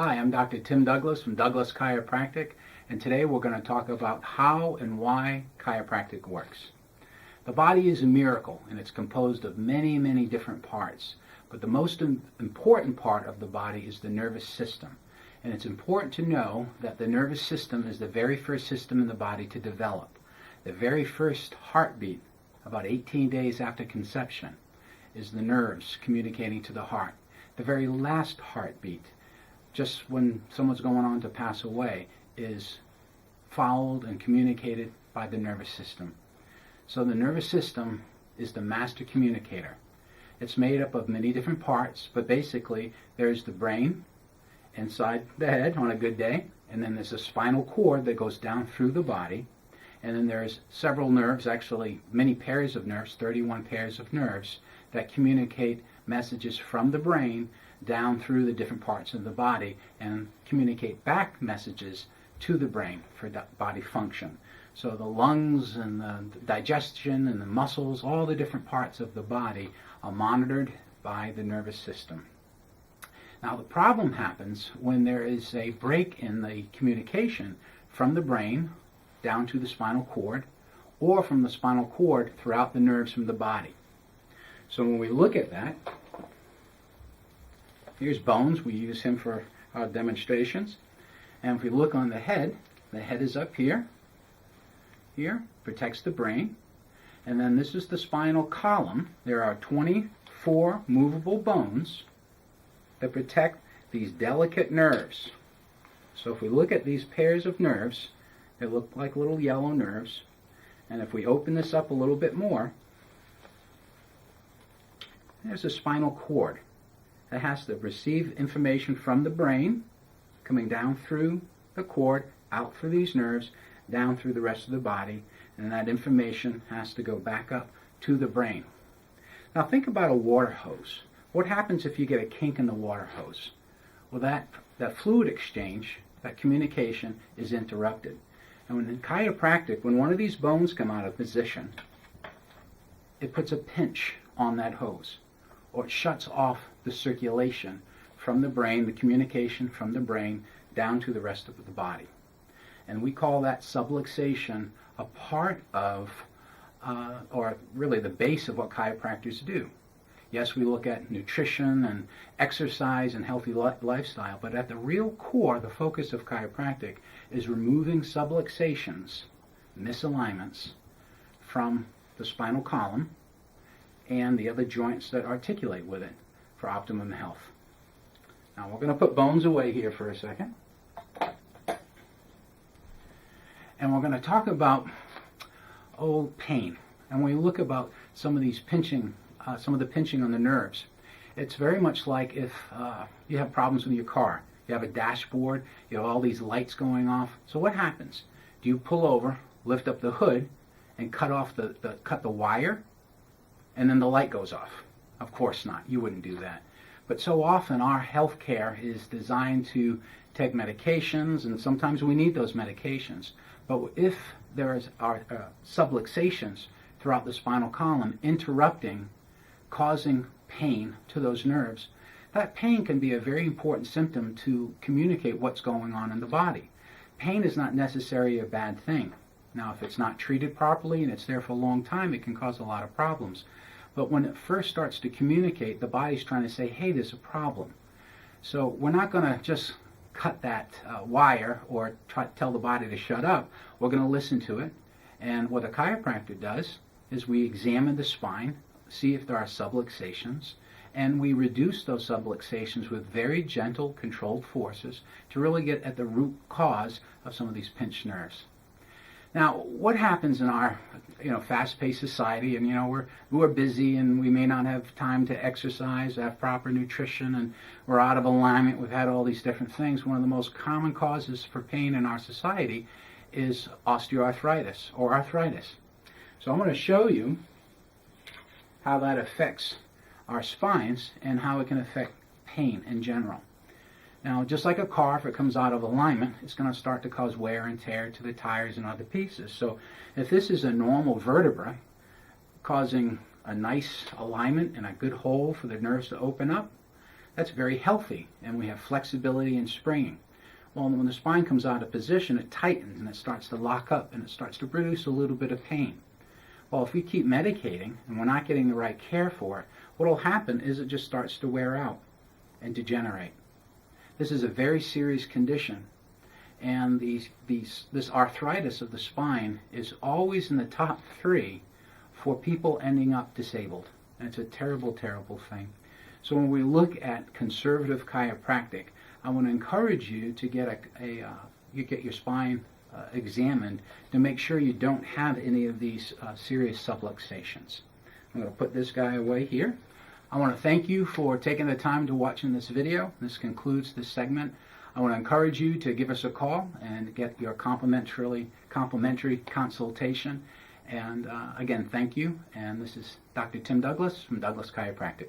Hi, I'm Dr. Tim Douglas from Douglas Chiropractic, and today we're going to talk about how and why chiropractic works. The body is a miracle, and it's composed of many, many different parts, but the most important part of the body is the nervous system. And it's important to know that the nervous system is the very first system in the body to develop. The very first heartbeat, about 18 days after conception, is the nerves communicating to the heart. The very last heartbeat, just when someone's going on to pass away, is followed and communicated by the nervous system. So the nervous system is the master communicator. It's made up of many different parts, but basically there's the brain inside the head on a good day, and then there's a spinal cord that goes down through the body, and then there's several nerves, actually many pairs of nerves, 31 pairs of nerves, that communicate messages from the brain down through the different parts of the body and communicate back messages to the brain for body function. So the lungs and the digestion and the muscles, all the different parts of the body are monitored by the nervous system. Now the problem happens when there is a break in the communication from the brain down to the spinal cord, or from the spinal cord throughout the nerves from the body. So when we look at that, here's Bones. We use him for our demonstrations. And if we look on the head is up here. Here, protects the brain. And then this is the spinal column. There are 24 movable bones that protect these delicate nerves. So if we look at these pairs of nerves, they look like little yellow nerves. And if we open this up a little bit more, there's a spinal cord that has to receive information from the brain, coming down through the cord, out through these nerves, down through the rest of the body, and that information has to go back up to the brain. Now think about a water hose. What happens if you get a kink in the water hose? Well, that fluid exchange, that communication, is interrupted. And when in chiropractic, when one of these bones come out of position, it puts a pinch on that hose, or it shuts off the circulation from the brain, the communication from the brain down to the rest of the body. And we call that subluxation a part of, or really the base of what chiropractors do. Yes, we look at nutrition and exercise and healthy lifestyle, but at the real core, the focus of chiropractic is removing subluxations, misalignments, from the spinal column and the other joints that articulate with it for optimum health. Now we're going to put Bones away here for a second. And we're going to talk about pain. And when we look about some of these pinching, some of the pinching on the nerves, it's very much like if you have problems with your car. You have a dashboard, you have all these lights going off. So what happens? Do you pull over, lift up the hood, and cut the wire, and then the light goes off? Of course not. You wouldn't do that. But so often our health care is designed to take medications, and sometimes we need those medications. But if there are subluxations throughout the spinal column interrupting, causing pain to those nerves, that pain can be a very important symptom to communicate what's going on in the body. Pain is not necessarily a bad thing. Now, if it's not treated properly and it's there for a long time, it can cause a lot of problems. But when it first starts to communicate, the body's trying to say, hey, there's a problem. So we're not going to just cut that wire or tell the body to shut up. We're going to listen to it. And what a chiropractor does is we examine the spine, see if there are subluxations, and we reduce those subluxations with very gentle, controlled forces to really get at the root cause of some of these pinched nerves. Now, what happens in our fast-paced society, and we're busy and we may not have time to exercise, have proper nutrition, and we're out of alignment. We've had all these different things. One of the most common causes for pain in our society is osteoarthritis or arthritis. So I'm going to show you how that affects our spines and how it can affect pain in general. Now, just like a car, if it comes out of alignment, it's going to start to cause wear and tear to the tires and other pieces. So if this is a normal vertebra causing a nice alignment and a good hole for the nerves to open up, that's very healthy, and we have flexibility and springing. Well, when the spine comes out of position, it tightens and it starts to lock up and it starts to produce a little bit of pain. Well, if we keep medicating and we're not getting the right care for it, what will happen is it just starts to wear out and degenerate. This is a very serious condition, and this arthritis of the spine is always in the top 3 for people ending up disabled. And it's a terrible, terrible thing. So when we look at conservative chiropractic, I want to encourage you to get you get your spine examined to make sure you don't have any of these serious subluxations. I'm going to put this guy away here. I want to thank you for taking the time to watching this video. This concludes this segment. I want to encourage you to give us a call and get your complimentary consultation. And again, thank you. And this is Dr. Tim Douglas from Douglas Chiropractic.